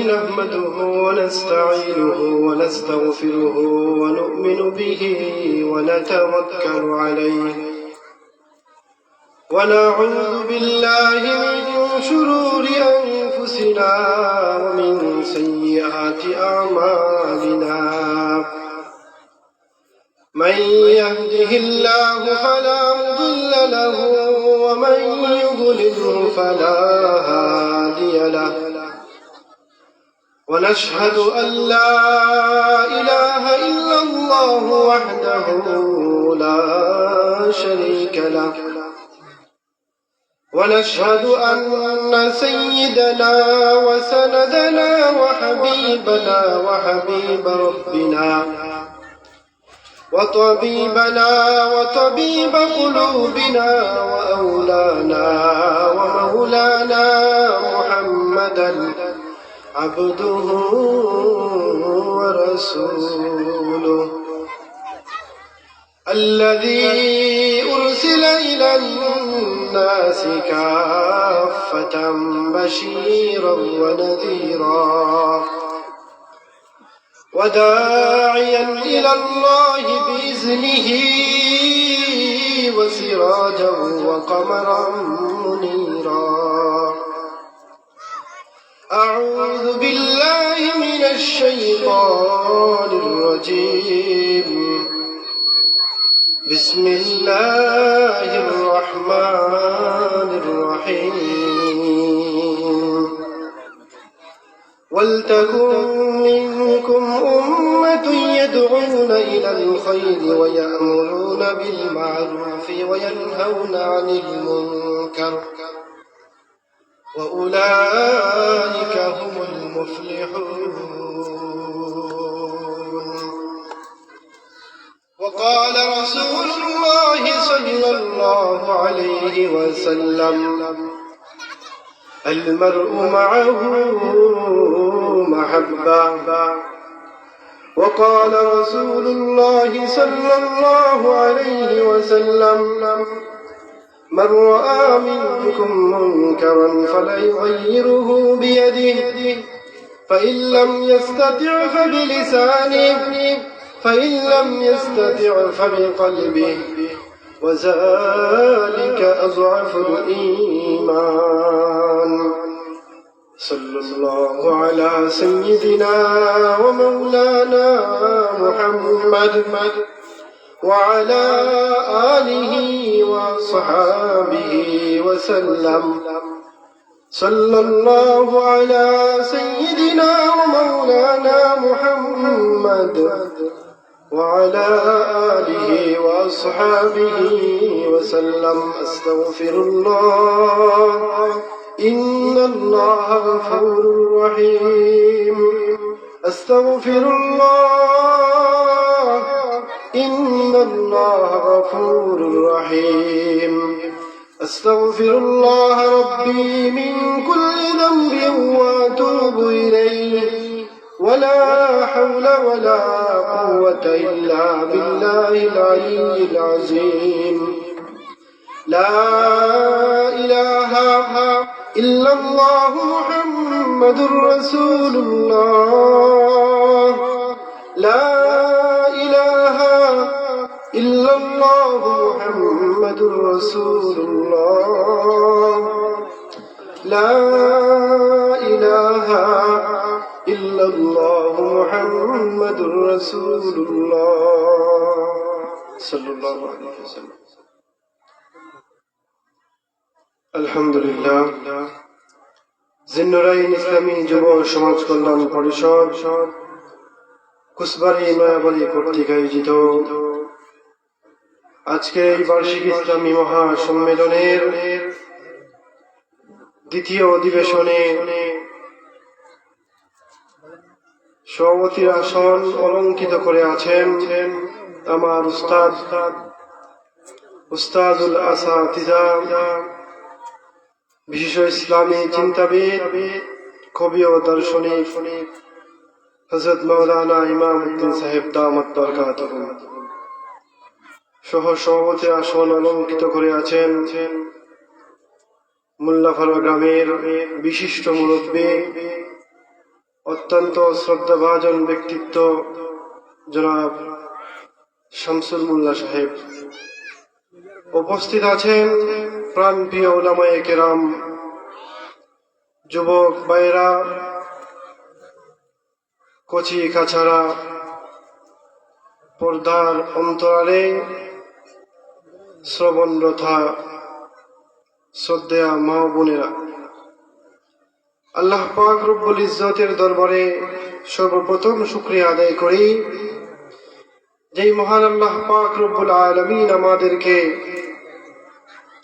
نحمده ونستعينه ونستغفره ونؤمن به ونتوكل عليه ونعوذ بالله من شرور أنفسنا ومن سيئات أعمالنا من يهده الله فلا مضل له ومن يضلله فلا هادي له ونشهد أن لا إله إلا الله وحده لا شريك له ونشهد أن سيدنا وسندنا وحبيبنا وحبيب ربنا وطبيبنا وطبيب قلوبنا وأولانا ومولانا محمدا عبده ورسوله الذي أرسل إلى الناس كافة بشيرا ونذيرا وداعيا إلى الله بإذنه وسراجا وقمرا منيرا أعوذ بالله من الشيطان الرجيم بسم الله الرحمن الرحيم ولتكن منكم أمة يدعون إلى الخير ويأمرون بالمعروف وينهون عن المنكر وأولئك هم المفلحون وقال رسول الله صلى الله عليه وسلم المرء معه محبة وقال رسول الله صلى الله عليه وسلم من رأى منكم منكرا فليغيره بيده فإن لم يستطع فبلسانه فإن لم يستطع فبقلبه وذلك أضعف الإيمان صلى الله على سيدنا ومولانا محمد وعلى آله وصحابه وسلم صلى الله على سيدنا ومولانا محمد وعلى آله وأصحابه وسلم أستغفر الله إن الله غفور رحيم أستغفر الله إن الله غفور رحيم أستغفر الله ربي من كل ذنب وأتوب إليه ولا حول ولا قوة إلا بالله العلي العظيم لا إله إلا الله محمد رسول الله لا إله إلا الله محمد رسول الله لا إله إلا الله محمد رسول الله صلى الله عليه وسلم আলহামদুলিল্লাহ জিন্নুরাইন ইসলামী যুব সমাজ কল্যাণ পরিষদ কুসবাড়ি নয়াবাড়ি কর্তৃক আয়োজিত আজকে এই বার্ষিক ইসলামী মহাসম্মেলনের দ্বিতীয় অধিবেশনে সভাপতির আসন অলঙ্কিত করে আছেন আমার উস্তাদুল আসাতিজা বিশেষ ইসলামী চিন্তাবিদ কবি ও দার্শনিক হযরত মাওলানা ইমামউদ্দিন সাহেব দামাত বরকাতুহু সহ সভাপতির আসন অলঙ্কিত করে আছেন মোল্লাফাড়া গ্রামের বিশিষ্ট মুরব্বী অত্যন্ত শ্রদ্ধাভাজন ব্যক্তিত্ব জনাব শামসুল মোল্লা সাহেব, উপস্থিত আছেন প্রাণপ্রিয় উলামায়ে কেরাম, যুবক ভাইরা, কচি কাছাড়া, পর্দার অন্তরালে শ্রবণরথা শ্রদ্ধেয়া মা বোনেরা, আল্লাহ পাক রব্বুল ইজ্জতের দরবারে সর্বপ্রথম শুকরিয়া আদায় করি, যেই মহান আল্লাহ পাক রব্বুল আলামিন আমাদেরকে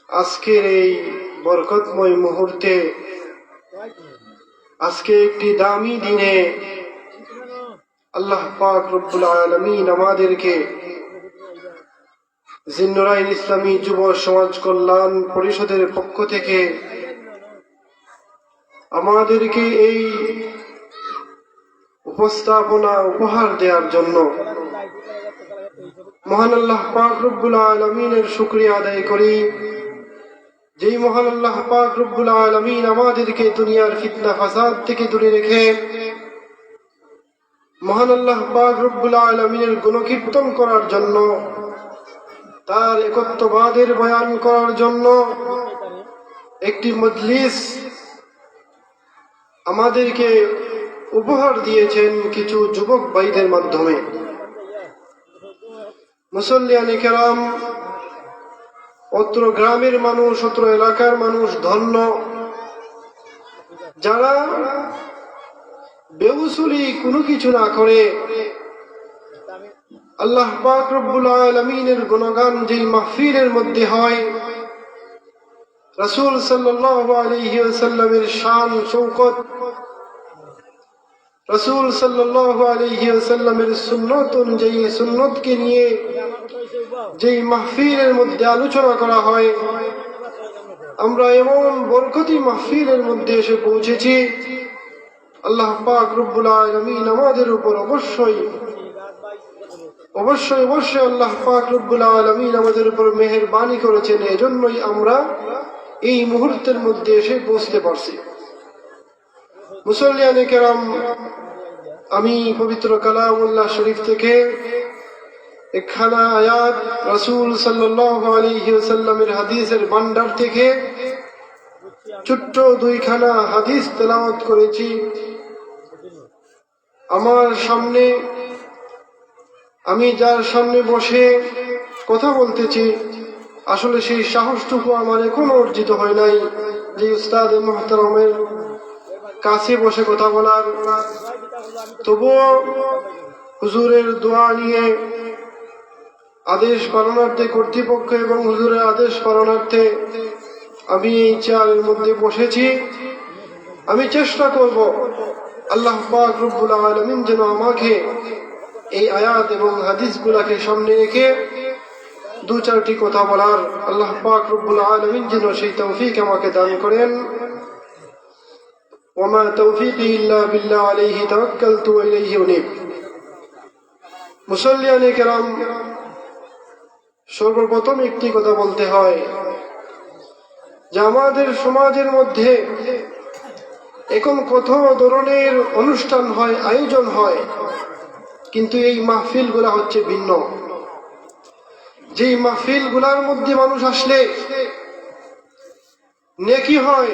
আজকের এই বরকতময় মুহূর্তে, আজকে একটি দামি দিনে আল্লাহ পাক রব্বুল আলামিন আমাদেরকে জিন্নুরাইন ইসলামী যুব সমাজ কল্যাণ পরিষদের পক্ষ থেকে আমাদেরকে এই উপস্থাপনা উপহার দেওয়ার জন্য মহান আল্লাহ পাক রব্বুল আলামিনের শুকরিয়া আদায় করি, যেই মহান আল্লাহ পাক রব্বুল আলামিন আমাদেরকে দুনিয়ার ফিতনা ফাসাদ থেকে দূরে রেখে মহান আল্লাহ পাক রব্বুল আলামিনের গুণকীর্তন করার জন্য, তার একত্ববাদের বয়ান করার জন্য একটি মজলিস আমাদেরকে উপহার দিয়েছেন কিছু যুবক ভাইদের মাধ্যমে। মুসল্লিয়ানে কেরাম, অত্র গ্রামের মানুষ, অত্র এলাকার মানুষ ধন্য, যারা বেউসুলি কোনো কিছু না করে আল্লাহ পাক রব্বুল আলামিনের গুণগান যেই মাহফিলের মধ্যে হয়, রাসূল সাল্লাল্লাহু আলাইহি ওয়াসাল্লামের শান শৌকত, রাসূল সাল্লাল্লাহু আলাইহি ওয়াসাল্লামের সুন্নত অনুযায়ী সুন্নতকে নিয়ে যেই মাহফিলের মধ্যে আলোচনা করা হয়, আমরা এমন বরকতি মাহফিলের মধ্যে এসে পৌঁছেছি। আল্লাহ পাক রব্বুল আলামিন আমাদের উপর অবশ্যই আল্লাহ পাক রব্বুল আলামিন আমাদের উপর মেহেরবানি করেছেন, এজন্যই আমরা এই মুহূর্তের মধ্যে এসে পৌঁছতে পারছি। মুসল্লিয়ানে কেরাম, আমি পবিত্র কালামুল্লাহ শরীফ থেকে একখানা আয়াত, রাসূল সাল্লাল্লাহু আলাইহি ওয়াসাল্লামের হাদিসের ভান্ডার থেকে ছোট্ট দুইখানা হাদিস তেলাওয়াত করেছি। আমার সামনে, আমি যার সামনে বসে কথা বলতেছি, আসলে সেই সাহসটুকু আমার এখনো অর্জিত হয় নাই যে উস্তাদ মুহতারামের কাছে বসে কথা বলার। তবুও হুজুরের দোয়া নিয়ে আদেশ পালনার্থে কর্তৃপক্ষ এবং হুজুরের আদেশ পালনার্থে আমি এই চেয়ারের মধ্যে বসেছি। আমি চেষ্টা করব আল্লাহ পাক রব্বুল আলামিন যেন আমাকে এই আয়াত এবং হাদিসগুলাকে সামনে রেখে দু চারটি কথা বলার আল্লাহ পাক রব্বুল আলামিন যেন সেই তৌফিক আমাকে দান করেন। ওমা তৌফিকি ইল্লা বিল্লাহ আলাইহি তাওয়াক্কালতু ওয়া ইলাইহি উনীব। মুসল্লিয়ানে কেরাম, সর্বপ্রথম একটি কথা বলতে হয় যে আমাদের সমাজের মধ্যে এখন কত ধরনের অনুষ্ঠান হয়, আয়োজন হয়, কিন্তু এই মাহফিল গুলা হচ্ছে ভিন্ন। যেই মাহফিল গুলার মধ্যে মানুষ আসলে নেকি হয়,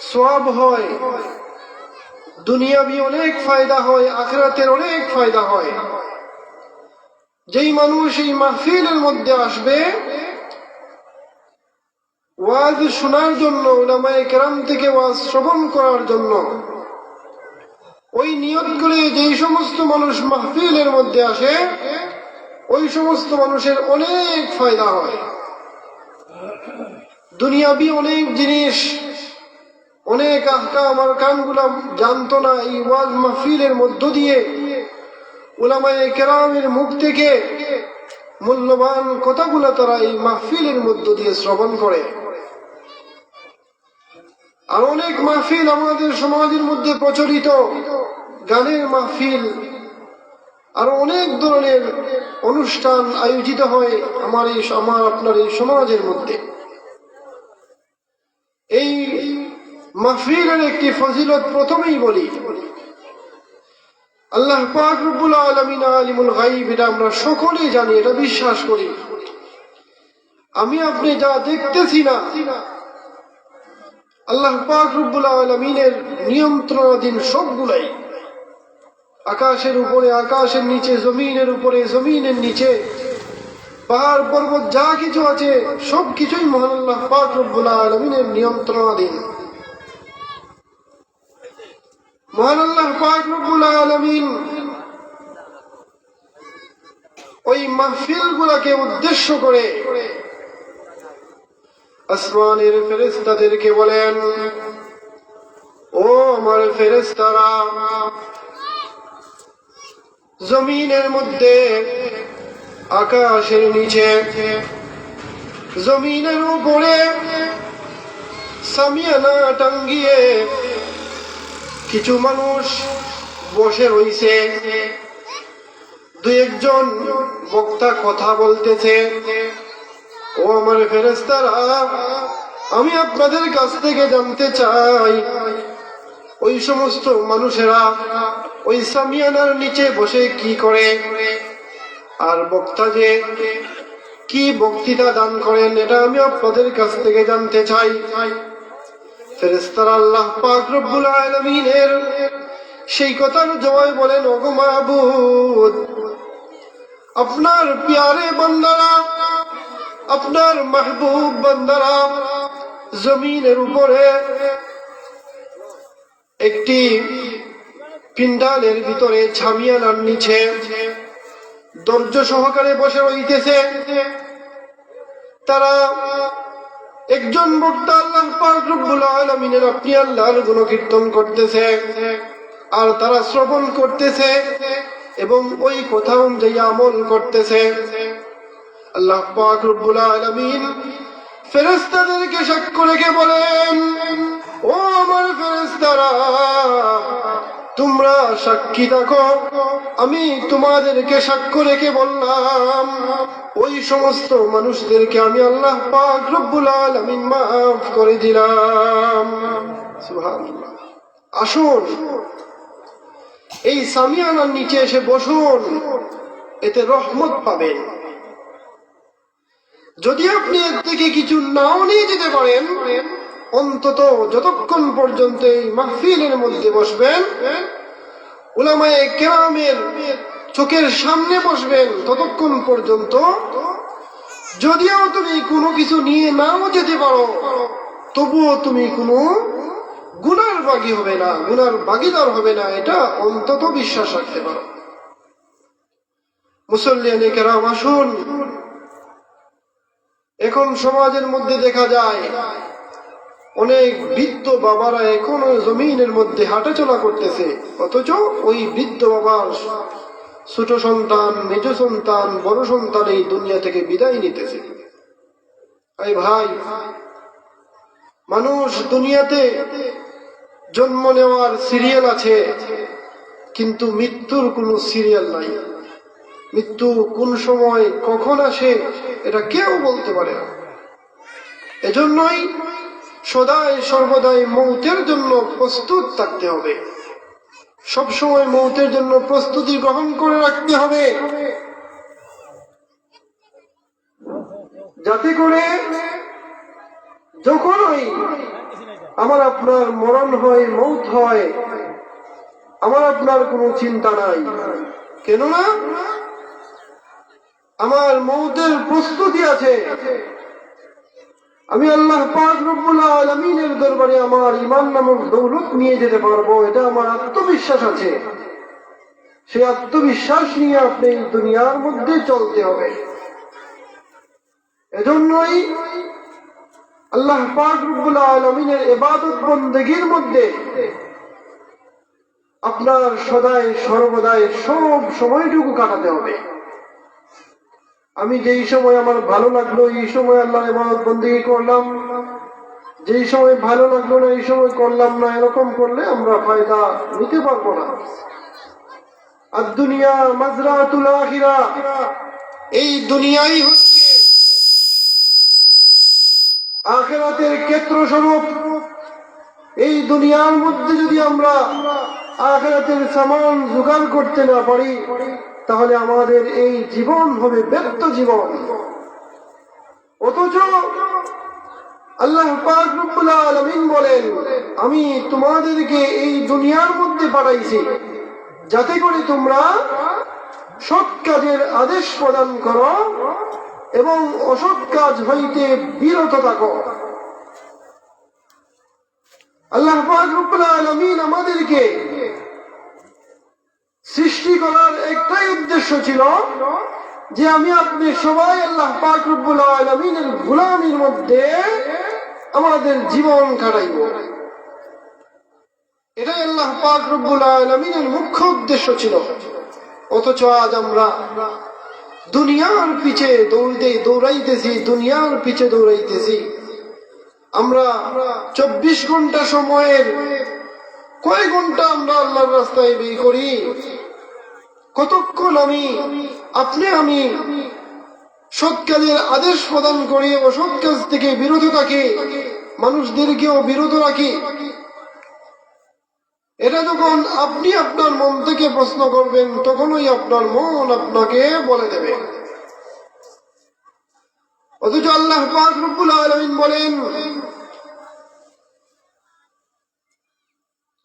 সওয়াব হয়, দুনিয়াবি অনেক ফায়দা হয়, আখিরাতের অনেক ফায়দা হয়। যেই মানুষ এই মাহফিলের মধ্যে আসবে ওয়াজ শোনার জন্য, উলামায়ে কেরাম থেকে ওয়াজ শ্রবণ করার জন্য, ওই নিয়ত করে যেই সমস্ত মানুষ মাহফিলের মধ্যে আসে, ওই সমস্ত মানুষের অনেক ফায়দা হয়। দুনিয়াবি অনেক জিনিস, অনেক আহকাম আর কানগুলা জানতো না, এই ওয়াজ মাহফিলের মধ্য দিয়ে উলামায়ে কেরামের মুখ থেকে মূল্যবান কথাগুলা তারা এই মাহফিলের মধ্য দিয়ে শ্রবণ করে। আর অনেক মাহফিল আমাদের সমাজের মধ্যে প্রচলিত, গানের মাহফিল, আর অনেক ধরনের অনুষ্ঠান আয়োজিত হয় আমার আপনার এই সমাজের মধ্যে। এই মাহফিলের একটি ফজিলত প্রথমেই বলি, আল্লাহ পাক রব্বুল আলামিন আলিমুল গায়ব, এটা আমরা সকলেই জানি, এটা বিশ্বাস করি। আমি আপনি যা দেখতেছি না, আল্লাহ পাক রব্বুল আলামিনের নিয়ন্ত্রণাধীন সবগুলাই। আকাশের উপরে, আকাশের নিচে, জমিনের উপরে, জমিনের নিচে, পাহাড় পর্বত যা কিছু আছে সবকিছুই মহান আল্লাহ পাক রব্বুল আলামিনের নিয়ন্ত্রণাধীন। মহান আল্লাহ পাক রব্বুল আলামিন ওই মাহফিল গুলাকে উদ্দেশ্য করে আসমানের ফেরেশতাদেরকে বলেন, ও আমার ফেরেশতারা, জমিনের মধ্যে, আকাশের নিচে, জমিনের উপরে সামিয়ানা টাঙ্গিয়ে কিছু মানুষ বসে রইছে, দুই একজন বক্তা কথা বলতেছে। ও আমার ফেরেশতারা, আমি আপনাদের কাছ থেকে জানতে চাই, ওই সমস্ত মানুষেরা ওই সামিয়ানার নিচে বসে কি করে, আর বক্তা যে কি বক্তৃতা দান করেন, এটা আমি আপনাদের কাছ থেকে জানতে চাই। ফেরেশতারা আল্লাহ পাক রব্বুল আলামিনের সেই কথার জবাবে বলেন, ওগো মাবুদ, আপনার প্যারে বান্দারা, আপনার মাহবুব বান্দারা জমিনের উপরে একটি পিন্ডালের ভিতরে ছামিয়ানার নিচে ধৈর্য সহকারে বসে রইতেছে। তারা একজন বক্তা আল্লাহ পাক রব্বুল আলামিনের, আপনি আল্লাহর গুণকীর্তন করতেছে, আর তারা শ্রবণ করতেছে এবং ওই কথা অনুযায়ী আমল করতেছে। আল্লাহ পাক রব্বুল আলামিন ফেরেশতাদেরকে সাক্ষ্য রেখে বলেন, ও আমার ফেরেশতারা, তোমরা সাক্ষী থাকো, আমি তোমাদেরকে সাক্ষ্য রেখে বললাম, ওই সমস্ত মানুষদেরকে আমি আল্লাহ পাক রব্বুল আলামিন মাফ করে দিলাম। সুবহানাল্লাহ। আসুন, এই সামিয়ানার নিচে এসে বসুন, এতে রহমত পাবেন। যদি আপনি এর থেকে কিছু নাও নিয়ে যেতে পারেন, অন্তত যতক্ষণ পর্যন্ত এই মাহফিলের মধ্যে বসবেন, উলামায়ে কেরামের চোখের সামনে বসবেন, ততক্ষণ পর্যন্ত যদিও তুমি কোনো কিছু নিয়ে নাও যেতে পারো, তবুও তুমি কোনো গুনার ভাগী হবে না, গুনার ভাগীদার হবে না, এটা অন্তত বিশ্বাস রাখতে পারো। মুসল্লিয়ানে কেরাম, আসুন, এখন সমাজের মধ্যে দেখা যায় অনেক বৃদ্ধ বাবারা এখনো জমিনের মধ্যে হাঁটাচলা করতেছে, অথচ ওই বৃদ্ধ বাবার ছোট সন্তান, মেজ সন্তান, বড় সন্তান এই দুনিয়া থেকে বিদায় নিতেছে। এই ভাই, মানুষ দুনিয়াতে জন্ম নেওয়ার সিরিয়াল আছে, কিন্তু মৃত্যুর কোনো সিরিয়াল নাই। মৃত্যু কোন সময় কখন আসে এটা কেউ বলতে পারে না। এজন্যই সদাই সর্বদাই মৌতের জন্য প্রস্তুত থাকতে হবে, সবসময় মৌতের জন্য প্রস্তুতি গ্রহণ করে রাখতে হবে, যাতে করে যখনই আমার আপনার মরণ হয়, মৌত হয়, আমার আপনার কোনো চিন্তা নাই। কেননা আমার মৌতের প্রস্তুতি আছে। আমি আল্লাহ পাক রব্বুল আলামিনের দরবারে আমার ঈমান নামক দৌলত নিয়ে যেতে পারবো, এটা আমার আত্মবিশ্বাস আছে। সেই আত্মবিশ্বাস নিয়ে আপনি দুনিয়ার মধ্যে চলতে হবে। এজন্যই আল্লাহ পাক রব্বুল আলামিনের ইবাদত বন্দেগীর মধ্যে আপনার সদাই সর্বদাই সব সময়টুকু কাটাতে হবে। আমি যেই সময় আমার ভালো লাগলো এই সময় আল্লাহর ইবাদত বন্দেগী করলাম, যেই সময় ভালো লাগলো না এই সময় করলাম না, এরকম করলে আমরা ফায়দা নিতে পারবো না। আর দুনিয়া মাজরাতুল আখিরা, এই দুনিয়াই হচ্ছে আখিরাতের ক্ষেত্র স্বরূপ। এই দুনিয়ার মধ্যে যদি আমরা আখিরাতের সামান জোগাড় করতে না পারি, তাহলে আমাদের এই জীবন হবে ব্যর্থ জীবন। অথচ আল্লাহ পাক রব্বুল আলামিন বলেন, আমি তোমাদেরকে এই দুনিয়ার মধ্যে পাঠাইছি যাতে করে তোমরা সৎ কাজের আদেশ প্রদান করো এবং অসৎ কাজ হইতে বিরত থাকো। আল্লাহ পাক রব্বুল আলামিন আমাদেরকে সৃষ্টি করার একটাই উদ্দেশ্য ছিল যে আমি আপনি সবাই আল্লাহ পাক রব্বুল আলামিনের গোলামির মধ্যে আমাদের জীবন কাটাইব। এটাই আল্লাহ পাক রব্বুল আলামিনের মুখ্য উদ্দেশ্য ছিল। অথচ আজ আমরা দুনিয়ার পিছে দৌড়াইতেছি, দুনিয়ার পিছে দৌড়াইতেছি। আমরা 24 ঘন্টা সময়ের কয় ঘন্টা আমরা আল্লাহর রাস্তায় ব্যয় করি? কতক্ষণ আমি সৎ কাজের আদেশ প্রদান করি, অসৎ কাজ থেকে বিরত থাকি, মানুষদেরকেও বিরত রাখি। এটা যখন আপনি আপনার মন থেকে প্রশ্ন করবেন, তখনই আপনার মন আপনাকে বলে দেবে। অথচ আল্লাহ পাক রব্বুল আলামিন বলেন,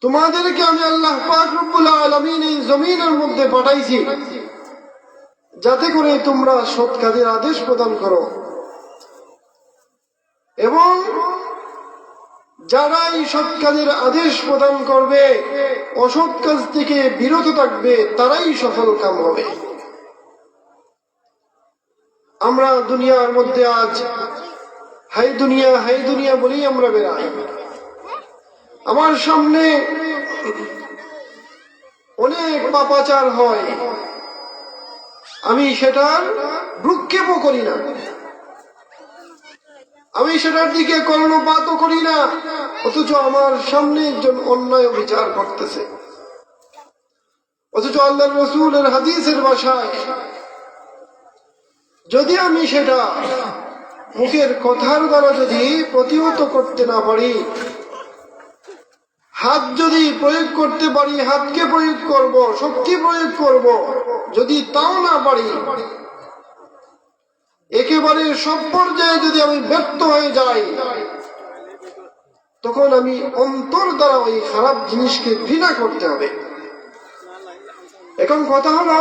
তোমাদেরকে আমি আল্লাহ পাক রব্বুল আলামিন এই জমিনের মধ্যে পাঠাইছি যাতে করে তোমরা সৎ কাজের আদেশ প্রদান করো, এবং যারা এই সৎ কাজের আদেশ প্রদান করবে, অসৎ কাজ থেকে বিরত থাকবে, তারাই সফল কাম হবে। আমরা দুনিয়ার মধ্যে আজ হাই দুনিয়া বলেই আমরা বেড়াই। আমার সামনে অনেক পাপাচার হয়, আমি সেটার ভ্রুক্ষেপও করি না, আমি সেটার দিকে কর্ণপাতও করি না। অথচ আমার সামনে একজন অন্যায় বিচার করতেছে। অথচ আল্লাহর রাসূলের হাদিসের ভাষায় যদি আমি সেটা মুখের কথার দ্বারা যদি প্রতিহত করতে না পারি, হাত যদি প্রয়োগ করতে পারি, হাতকে প্রয়োগ করব, শক্তি প্রয়োগ করব, যদি তাও না পারি, একেবারে সব পর্যায়ে যদি আমি ব্যর্থ হয়ে যাই, তখন আমি অন্তর দ্বারা ওই খারাপ জিনিসকে ঘৃণা করতে হবে। এখন কথা হলো,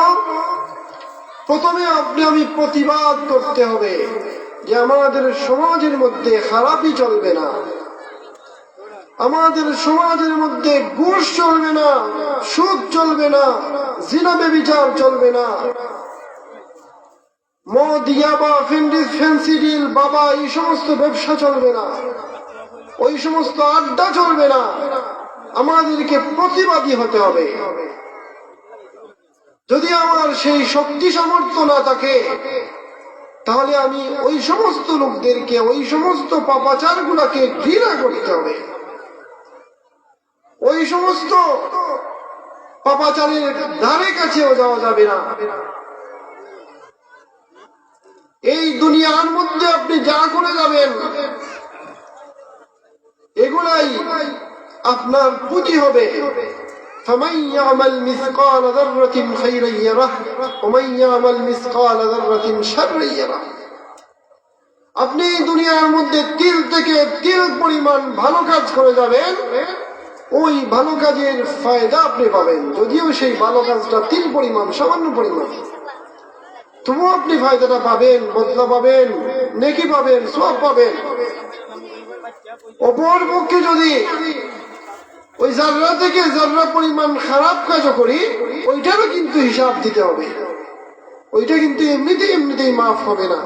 প্রথমে আমি প্রতিবাদ করতে হবে যে আমাদের সমাজের মধ্যে খারাপই চলবে না, আমাদের সমাজের মধ্যে ঘুষ চলবে না, সুদ চলবে না, জিনা ব্যভিচার চলবে না, মদ, ইয়াবা, ফেন্সিডিল, বাবা, এই সমস্ত ব্যবসা চলবে না, ওই সমস্ত আড্ডা চলবে না। আমাদেরকে প্রতিবাদী হতে হবে। যদি আমার সেই শক্তি সামর্থ্য না থাকে, তাহলে আমি ওই সমস্ত লোকদেরকে, ওই সমস্ত পাপাচার গুলাকে ঘৃণা করতে হবে। ওই সমস্ত পাপাচারের ধারে কাছেও যাওয়া যাবে না। এই দুনিয়ার মধ্যে আপনি যা করে যাবেন, এগুলাই আপনার পুঁজি হবে। فمن يعمل مثقال ذرة خيرا يره ومن يعمل مثقال ذرة شرا يره। আপনি দুনিয়ার মধ্যে তিল থেকে তিল পরিমাণ ভালো কাজ করে যাবেন, ওই ভালো কাজের ফায়দা আপনি পাবেন। যদিও সেই ভালো কাজটা তিল পরিমাণ, সামান্য পরিমাণ, তবুও আপনি ফায়দাটা পাবেন, বদলা পাবেন, নেকি পাবেন, সওয়াব পাবেন। অপর পক্ষে যদি ওই জাররা থেকে জাররা পরিমাণ খারাপ কাজও করি, ওইটারও কিন্তু হিসাব দিতে হবে। ওইটা কিন্তু এমনিতেই মাফ হবে না।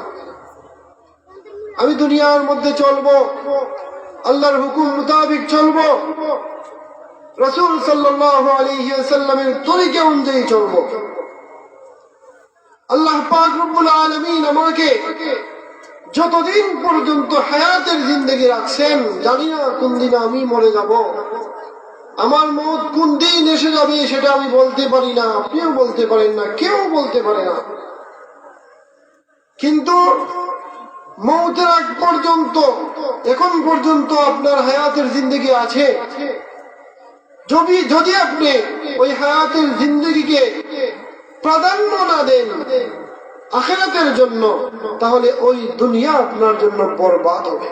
আমি দুনিয়ার মধ্যে চলবো, আল্লাহর হুকুম মোতাবেক চলবো, রাসূল সাল্লাল্লাহু আলাইহি ওয়াসাল্লামের তরিকা অনুযায়ী চলবো। আল্লাহ পাক রব্বুল আলামিন আমাকে যতদিন পর্যন্ত হায়াতের জিন্দেগি রাখছেন, জানি না কোন দিন আমি মরে যাব, আমার মওত কোন দিন এসে যাবে সেটা আমি বলতে পারি না, আপনিও বলতে পারেন না, কেউ বলতে পারে না। কিন্তু মওতের আগ পর্যন্ত, এখন পর্যন্ত আপনার হায়াতের জিন্দেগি আছে, যদি আপনি ওই হায়াতের জিন্দগিকে প্রাধান্য না দেন আখিরাতের জন্য, তাহলে ওই দুনিয়া আপনার জন্য বরবাদ হবে।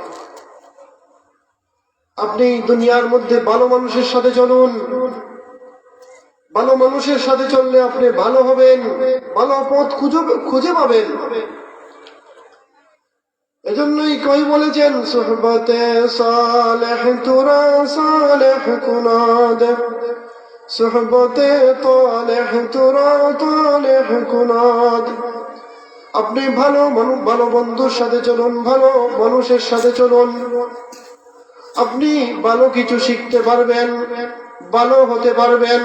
আপনি দুনিয়ার মধ্যে ভালো মানুষের সাথে চলুন, ভালো মানুষের সাথে চললে আপনি ভালো হবেন, ভালো পথ খুঁজে পাবেন। এজন্যই কই বলেছেন, সুহবতে সালেহ তুরা সালেহ কুনাদ, সুহবতে তালেহ তুরা তালেহ কুনাদ। আপনি ভালো বন্ধুর সাথে চলুন, ভালো মানুষের সাথে চলুন, আপনি ভালো কিছু শিখতে পারবেন, ভালো হতে পারবেন।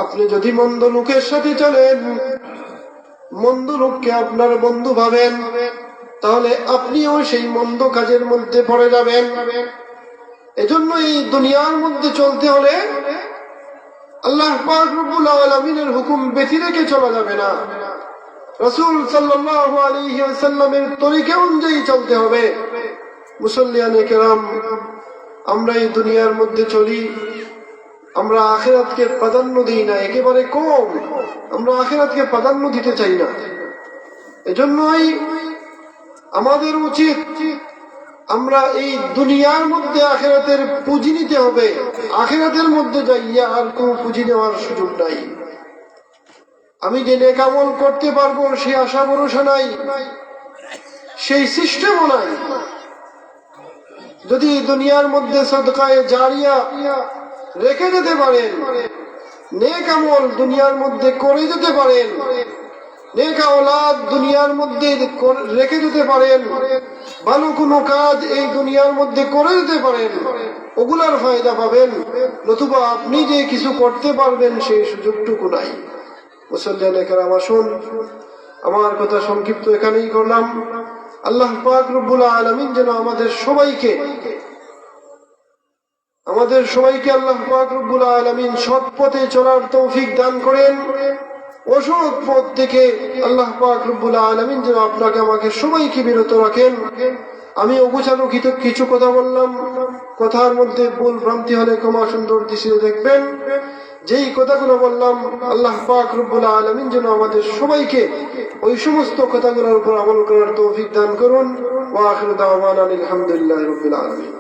আপনি যদি মন্দ লোকের সাথে চলেন, মন্দ লোককে আপনার বন্ধু ভাবেন, তাহলে আপনিও সেই মন্দ কাজের মধ্যে পড়ে যাবেন। এজন্য এই দুনিয়ার মধ্যে চলতে হলে আল্লাহ পাক রব্বুল আলামিনের হুকুম ব্যতি রেখে চলা যাবে না। রাসূল সাল্লাল্লাহু আলাইহি ওয়াসাল্লামের তরিকা অনুযায়ী চলতে হবে। মুসল্লিয়ানে কেরাম, আমরা এই দুনিয়ার মধ্যে চলি, আমরা আখিরাতকে প্রাধান্য দিই না, একেবারে কম। আমরা আখিরাতকে প্রাধান্য দিতে চাই না। এজন্যই আমাদের উচিত আমরা এই দুনিয়ার মধ্যে আখিরাতের পুঁজি নিতে হবে। আখিরাতের মধ্যে যাইয়া আর কোনো পুঁজি নেওয়ার সুযোগ নাই। আমি যে নেক আমল করতে পারবো সেই আশা ভরসা নাই, সেই সিস্টেমও নাই। যদি দুনিয়ার মধ্যে সদকায়ে জারিয়া রেখে যেতে পারেন, নেক আমল দুনিয়ার মধ্যে করে যেতে পারেন, নেক আওলাদ দুনিয়ার মধ্যে রেখে যেতে পারেন, ভালো কোনো কাজ এই দুনিয়ার মধ্যে করে যেতে পারেন, ওগুলার ফায়দা পাবেন। নতুবা আপনি যে কিছু করতে পারবেন সেই সুযোগটুকু নাই। মুসল্লিয়ানে কেরাম, আসুন, আমার কথা সংক্ষিপ্ত এখানেই করলাম। আল্লাহ পাক রব্বুল আলামিন যেন আমাদের সবাইকে আল্লাহ পাক রব্বুল আলামিন সৎ পথে চলার তৌফিক দান করেন। অসৎ পথ থেকে আল্লাহ পাক রব্বুল আলামিন যেন আপনাকে আমাকে সবাইকে বিরত রাখেন। আমি অগোছালো কিছু কথা বললাম, কথার মধ্যে ভুল ভ্রান্তি হলে ক্ষমা সুন্দর দৃষ্টিতে দেখবেন। যেই কথাগুলো বললাম, আল্লাহ পাক রব্বুল আলামিন যেন আমাদের সবাইকে ওই সমস্ত কথাগুলোর উপর আমল করার তৌফিক দান করুন। ওয়া আখিরু দাওয়ানা আলহামদুলিল্লাহি রাব্বিল আলামিন।